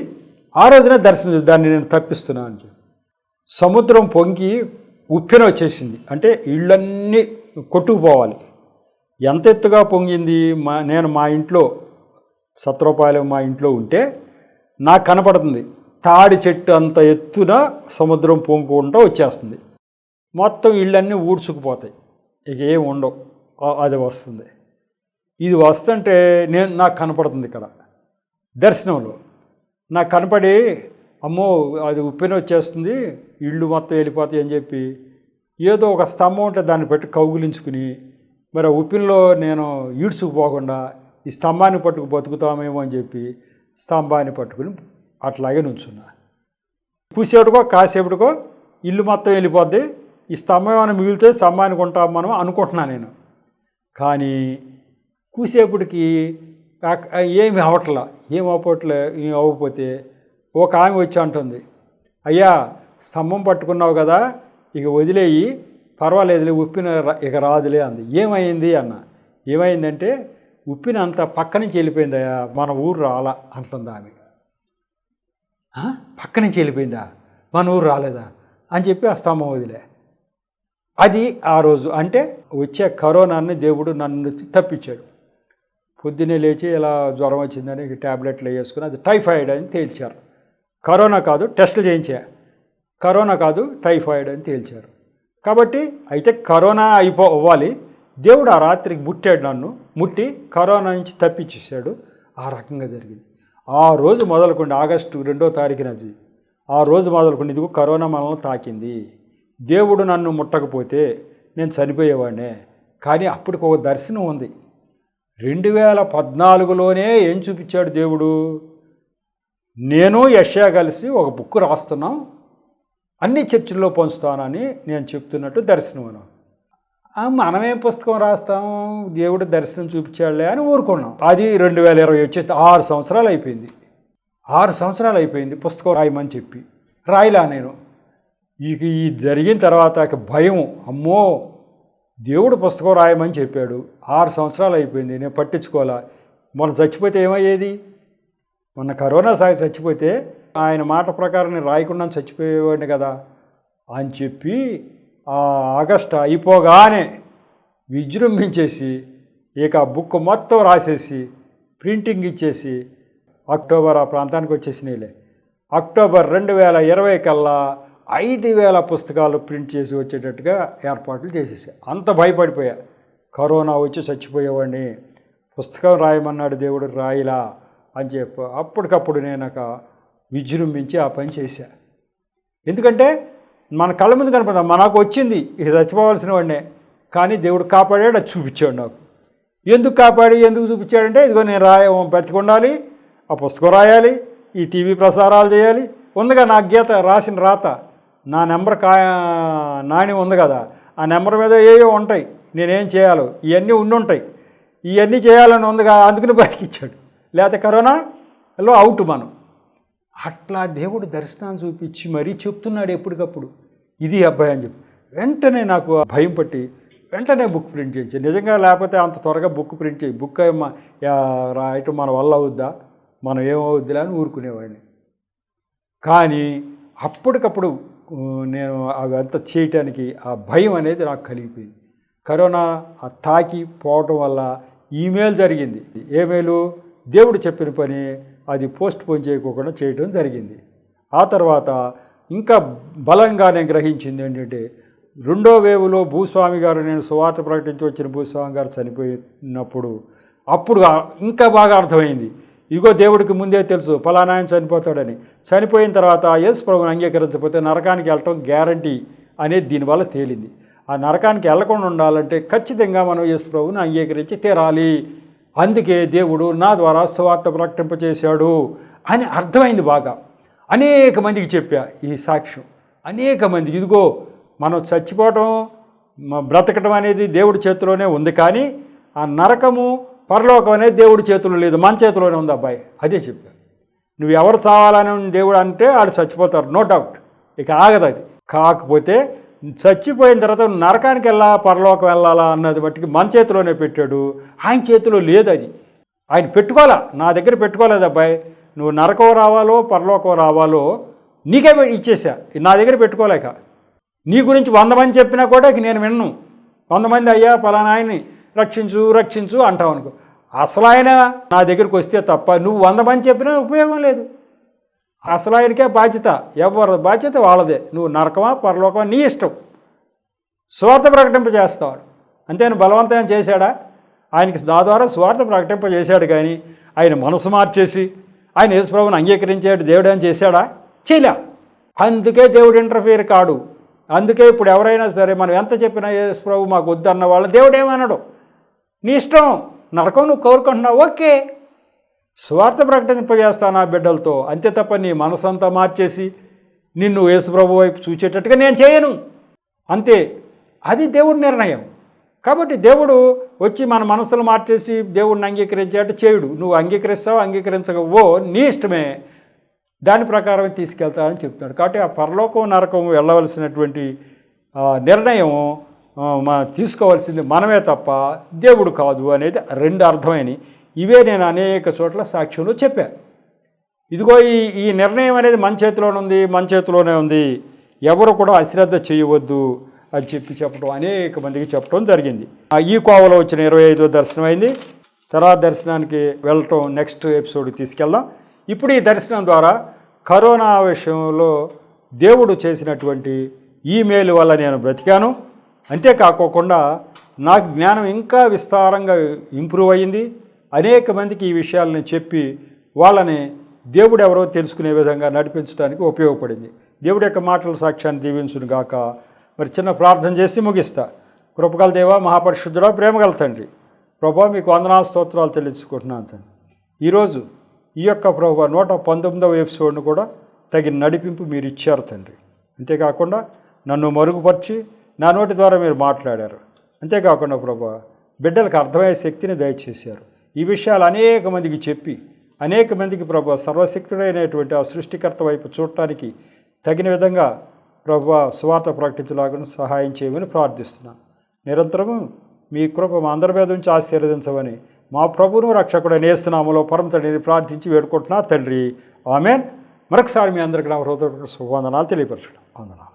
ఆ రోజునే దర్శనం, దాన్ని నేను తప్పిస్తున్నాను అని చెప్పి. సముద్రం పొంగి ఉప్పెన వచ్చేసింది. అంటే ఇళ్ళన్నీ కొట్టుకుపోవాలి. ఎంత ఎత్తుగా పొంగింది. నేను మా ఇంట్లో సత్రపాలెం మా ఇంట్లో ఉంటే నాకు కనపడుతుంది, తాడి చెట్టు అంత ఎత్తున సముద్రం పొంగుకుంటూ వచ్చేస్తుంది. మొత్తం ఇళ్ళన్నీ ఊడ్చుకుపోతాయి, ఇక ఏం ఉండవు. అది వస్తుంది. ఇది వస్తుంటే నాకు కనపడుతుంది ఇక్కడ దర్శనంలో. నాకు కనపడి అమ్మో అది ఉప్పెన వచ్చేస్తుంది, ఇళ్ళు మొత్తం వెళ్ళిపోతాయి అని చెప్పి ఏదో ఒక స్తంభం ఉంటే దాన్ని పెట్టి కౌగులించుకుని మరి ఉప్పినలో నేను ఈడ్చుకుపోకుండా ఈ స్తంభాన్ని పట్టుకు బతుకుతామేమో అని చెప్పి స్తంభాన్ని పట్టుకుని అట్లాగే నుంచున్నా. కూసేపటికో కాసేపటికో ఇల్లు మొత్తం వెళ్ళిపోద్ది, ఈ స్తంభం ఏమైనా మిగిలితే స్తంభానికి ఉంటాం మనం అనుకుంటున్నాను నేను. కానీ కూసేపటికి ఏమి అవ్వట్లా. ఏం అవ్వకపోతే ఒక ఆమె వచ్చి అంటుంది, అయ్యా స్తంభం పట్టుకున్నావు కదా, ఇక వదిలేయి, పర్వాలేదులే, ఉప్పిన ఇక రాదులే అంది. ఏమైంది అన్న. ఏమైందంటే ఉప్పిన అంతా పక్క నుంచి వెళ్ళిపోయిందయ్యా, మన ఊరు రాలా అంటుంది ఆమె. పక్క నుంచి వెళ్ళిపోయిందా, మన ఊరు రాలేదా అని చెప్పి ఆ స్తంభం వదిలే. అది ఆ రోజు అంటే వచ్చే కరోనాని దేవుడు నన్ను తప్పించాడు. పొద్దున్నే లేచి ఇలా జ్వరం వచ్చిందని ట్యాబ్లెట్లు వేసుకుని అది టైఫాయిడ్ అని తేల్చారు. కరోనా కాదు, టెస్టులు చేయించా, కరోనా కాదు టైఫాయిడ్ అని తేల్చారు. కాబట్టి అయితే కరోనా అవ్వాలి, దేవుడు ఆ రాత్రికి ముట్టాడు, నన్ను ముట్టి కరోనా నుంచి తప్పించేశాడు. ఆ రకంగా జరిగింది. ఆ రోజు మొదలుకొని ఆగస్టు 2వ తారీఖున అది ఆ రోజు మొదలుకొని ఇదిగో కరోనా మనల్ని తాకింది. దేవుడు నన్ను ముట్టకపోతే నేను చనిపోయేవాడినే. కానీ అప్పటికి ఒక దర్శనం ఉంది. 2014లోనే ఏం చూపించాడు దేవుడు? నేను యెషయా కలిసి ఒక బుక్ రాస్తున్నాం, అన్ని చర్చిల్లో పంచుతానని నేను చెప్తున్నట్టు దర్శనం. మనమేం పుస్తకం రాస్తాం, దేవుడు దర్శనం చూపించాడులే అని ఊరుకున్నాం. అది 2020 వచ్చేసి 6 సంవత్సరాలు అయిపోయింది. 6 సంవత్సరాలు అయిపోయింది పుస్తకం రాయమని చెప్పి రాయిలా నేను. ఇక ఈ జరిగిన తర్వాత భయం, అమ్మో దేవుడు పుస్తకం రాయమని చెప్పాడు, 6 సంవత్సరాలు అయిపోయింది, నేను పట్టించుకోవాలా. మొన్న చచ్చిపోతే ఏమయ్యేది? మొన్న కరోనా సాగి చచ్చిపోతే ఆయన మాట ప్రకారం నేను రాయకుండా చచ్చిపోయేవాడిని కదా అని చెప్పి ఆగస్టు అయిపోగానే విజృంభించేసి ఇక బుక్ మొత్తం రాసేసి ప్రింటింగ్ ఇచ్చేసి అక్టోబర్ ఆ ప్రాంతానికి వచ్చేసినాయిలే. అక్టోబర్ 2020 కల్లా 5,000 పుస్తకాలు ప్రింట్ చేసి వచ్చేటట్టుగా ఏర్పాట్లు చేసేసా. అంత భయపడిపోయా, కరోనా వచ్చి చచ్చిపోయేవాడిని, పుస్తకం రాయమన్నాడు దేవుడు రాయిలా అని చెప్పి అప్పటికప్పుడు నేను విజృంభించి ఆ పని చేశా. ఎందుకంటే మన కళ్ళ ముందు కనపడతాం, మనకు వచ్చింది, ఇక చచ్చిపోవాల్సిన వాడినే, కానీ దేవుడు కాపాడాడు, అది చూపించాడు నాకు. ఎందుకు కాపాడి ఎందుకు చూపించాడంటే ఇదిగో నేను బతికుండాలి, ఆ పుస్తకం రాయాలి, ఈ టీవీ ప్రసారాలు చేయాలి, ఉందిగా నా గీత రాసిన రాత, నా నెంబర్ నాణ్యం ఉంది కదా, ఆ నెంబర్ మీద ఏవో ఉంటాయి, నేనేం చేయాలో ఇవన్నీ ఉండుంటాయి, ఇవన్నీ చేయాలని ఉందిగా, అందుకని బతికిచ్చాడు. లేకపోతే కరోనాలో అవుట్ మనం. అట్లా దేవుడు దర్శనాన్ని చూపించి మరీ చెప్తున్నాడు ఎప్పటికప్పుడు, ఇది అబ్బాయి అని చెప్పి. వెంటనే నాకు భయం పట్టి వెంటనే బుక్ ప్రింట్ చేయించాను. నిజంగా లేకపోతే అంత త్వరగా బుక్ ప్రింట్ చేయి, బుక్ రాయటం మన వల్ల అవుద్దా, మనం ఏమవుద్దిలా అని ఊరుకునేవాడిని. కానీ అప్పటికప్పుడు నేను అవంతా చేయటానికి ఆ భయం అనేది నాకు కలిగిపోయింది. కరోనా తాకి పోవటం వల్ల ఈమెయిల్ జరిగింది. ఈమెయిలు దేవుడు చెప్పిన పని అది పోస్ట్ పోన్ చేయకోకుండా చేయడం జరిగింది. ఆ తర్వాత ఇంకా బలంగా నేను గ్రహించింది ఏంటంటే, 2వ వేవ్లో భూస్వామి గారు, నేను సువార్త ప్రకటించి వచ్చిన భూస్వామి గారు చనిపోయినప్పుడు అప్పుడు ఇంకా బాగా అర్థమైంది. ఇగో దేవుడికి ముందే తెలుసు ఫలానా ఆయన చనిపోతాడని. చనిపోయిన తర్వాత యేసు ప్రభువుని అంగీకరించకపోతే నరకానికి వెళ్ళటం గ్యారంటీ అనేది దీనివల్ల తేలింది. ఆ నరకానికి వెళ్లకుండా ఉండాలంటే ఖచ్చితంగా మనం యేసు ప్రభువుని అంగీకరించి తీరాలి. అందుకే దేవుడు నా ద్వారా సువార్త ప్రకటింపచేశాడు అని అర్థమైంది బాగా. అనేక మందికి చెప్పా ఈ సాక్ష్యం, అనేక మందికి. ఇదిగో మనం చచ్చిపోవటం బ్రతకటం అనేది దేవుడి చేతిలోనే ఉంది, కానీ ఆ నరకము పరలోకం అనేది దేవుడి చేతిలో లేదు, మన చేతిలోనే ఉంది అబ్బాయి. అదే చెప్పా. నువ్వు ఎవరు చావాలని దేవుడు అంటే వాళ్ళు చచ్చిపోతారు, నో డౌట్, ఇక ఆగదు అది. కాకపోతే చచ్చిపోయిన తర్వాత నరకానికి పరలోకం వెళ్ళాలా అన్నది బట్టి మన చేతిలోనే పెట్టాడు, ఆయన చేతిలో లేదు అది. ఆయన పెట్టుకోవాలా, నా దగ్గర పెట్టుకోలేదు అబ్బాయి. నువ్వు నరకం రావాలో పరలోకం రావాలో నీకే ఇచ్చేసా, నా దగ్గర పెట్టుకోలేక. నీ గురించి 100 మంది చెప్పినా కూడా నేను విన్ను. 100 మంది అయ్యా పలానా ఆయన్ని రక్షించు రక్షించు అంటావు అనుకో, అసలు ఆయన నా దగ్గరికి వస్తే తప్ప నువ్వు 100 మంది చెప్పినా ఉపయోగం లేదు. అసలు ఆయనకే బాధ్యత, ఎవరి బాధ్యత వాళ్ళదే. నువ్వు నరకమా పరలోకమా నీ ఇష్టం, స్వార్థ ప్రకటింపజేస్తాడు. అంతేను బలవంతం చేశాడా? ఆయనకి నా ద్వారా స్వార్థ ప్రకటింపజేశాడు, కానీ ఆయన మనసు మార్చేసి ఆయన యేసు ప్రభువుని అంగీకరించాడు దేవుడు అని చేశాడా? చేయలే. అందుకే దేవుడు ఇంటర్ఫియర్ కాడు. అందుకే ఇప్పుడు ఎవరైనా సరే మనం ఎంత చెప్పినా యేసు ప్రభు మాకు వద్దన్న వాళ్ళు దేవుడు ఏమన్నాడు, నీ ఇష్టం, నరకం నువ్వు కోరుకుంటున్నావు, ఓకే, స్వార్థ ప్రకటింపజేస్తాను ఆ బిడ్డలతో, అంతే తప్ప నీ మనసంతా మార్చేసి నిన్ను యేసు ప్రభు వైపు చూచేటట్టుగా నేను చేయను, అంతే. అది దేవుడి నిర్ణయం. కాబట్టి దేవుడు వచ్చి మన మనసులు మార్చేసి దేవుడిని అంగీకరించేట చేయుడు. నువ్వు అంగీకరిస్తావు అంగీకరించకపో నీ ఇష్టమే, దాని ప్రకారం తీసుకెళ్తానని చెప్తున్నాడు. కాబట్టి ఆ పరలోకం నరకం వెళ్ళవలసినటువంటి నిర్ణయం తీసుకోవాల్సింది మనమే తప్ప దేవుడు కాదు అనేది 2 అర్థమైనవి. ఇవే నేను అనేక చోట్ల సాక్ష్యంలో చెప్పాను. ఇదిగో ఈ నిర్ణయం అనేది మన చేతిలోనే ఉంది, మన చేతిలోనే ఉంది. ఎవరు కూడా అశ్రద్ధ చేయవద్దు. అని చెప్పడం అనేక మందికి చెప్పడం జరిగింది. ఈ కోవలో వచ్చిన 25వ దర్శనం అయింది. తర్వాత దర్శనానికి వెళ్ళటం నెక్స్ట్ ఎపిసోడ్కి తీసుకెళ్దాం. ఇప్పుడు ఈ దర్శనం ద్వారా కరోనా విషయంలో దేవుడు చేసినటువంటి ఈ మేలు వల్ల నేను బ్రతికాను. అంతేకాకోకుండా నాకు జ్ఞానం ఇంకా విస్తారంగా ఇంప్రూవ్ అయ్యింది. అనేక మందికి ఈ విషయాలను చెప్పి వాళ్ళని దేవుడు ఎవరో తెలుసుకునే విధంగా నడిపించడానికి ఉపయోగపడింది. దేవుడి యొక్క మాటల సాక్ష్యాన్ని దీవించును గాక. మరి చిన్న ప్రార్థన చేసి ముగిస్తా. కృపగల దేవా, మహాపరిశుద్ధుడా, ప్రేమగల తండ్రి, ప్రభా మీకు వందనాలు స్తోత్రాలు చెల్లించుకుంటున్నాను తండ్రి. ఈరోజు ఈ యొక్క ప్రభా 119వ ఎపిసోడ్ను కూడా తగిన నడిపింపు మీరు ఇచ్చారు తండ్రి. అంతేకాకుండా నన్ను మరుగుపరిచి నా నోటి ద్వారా మీరు మాట్లాడారు. అంతేకాకుండా ప్రభా బిడ్డలకు అర్థమయ్యే శక్తిని దయచేశారు. ఈ విషయాలు అనేక మందికి చెప్పి అనేక మందికి ప్రభా సర్వశక్తుడైనటువంటి ఆ సృష్టికర్త వైపు చూడటానికి తగిన విధంగా ప్రభా సువార్త ప్రకటించలాగా సహాయం చేయమని ప్రార్థిస్తున్నాను. నిరంతరము మీ కృప మా అందరి మీద నుంచి ఆశీర్వదించమని మా ప్రభువును రక్షకుడైన యేసు నామములో పరమ తండ్రిని ప్రార్థించి వేడుకుంటున్నా తండ్రి. ఆమేన్. మరొకసారి మీ అందరికీ నా హృదయపూర్వక శుభవందనాలు తెలియపరచడం. వందనాలు.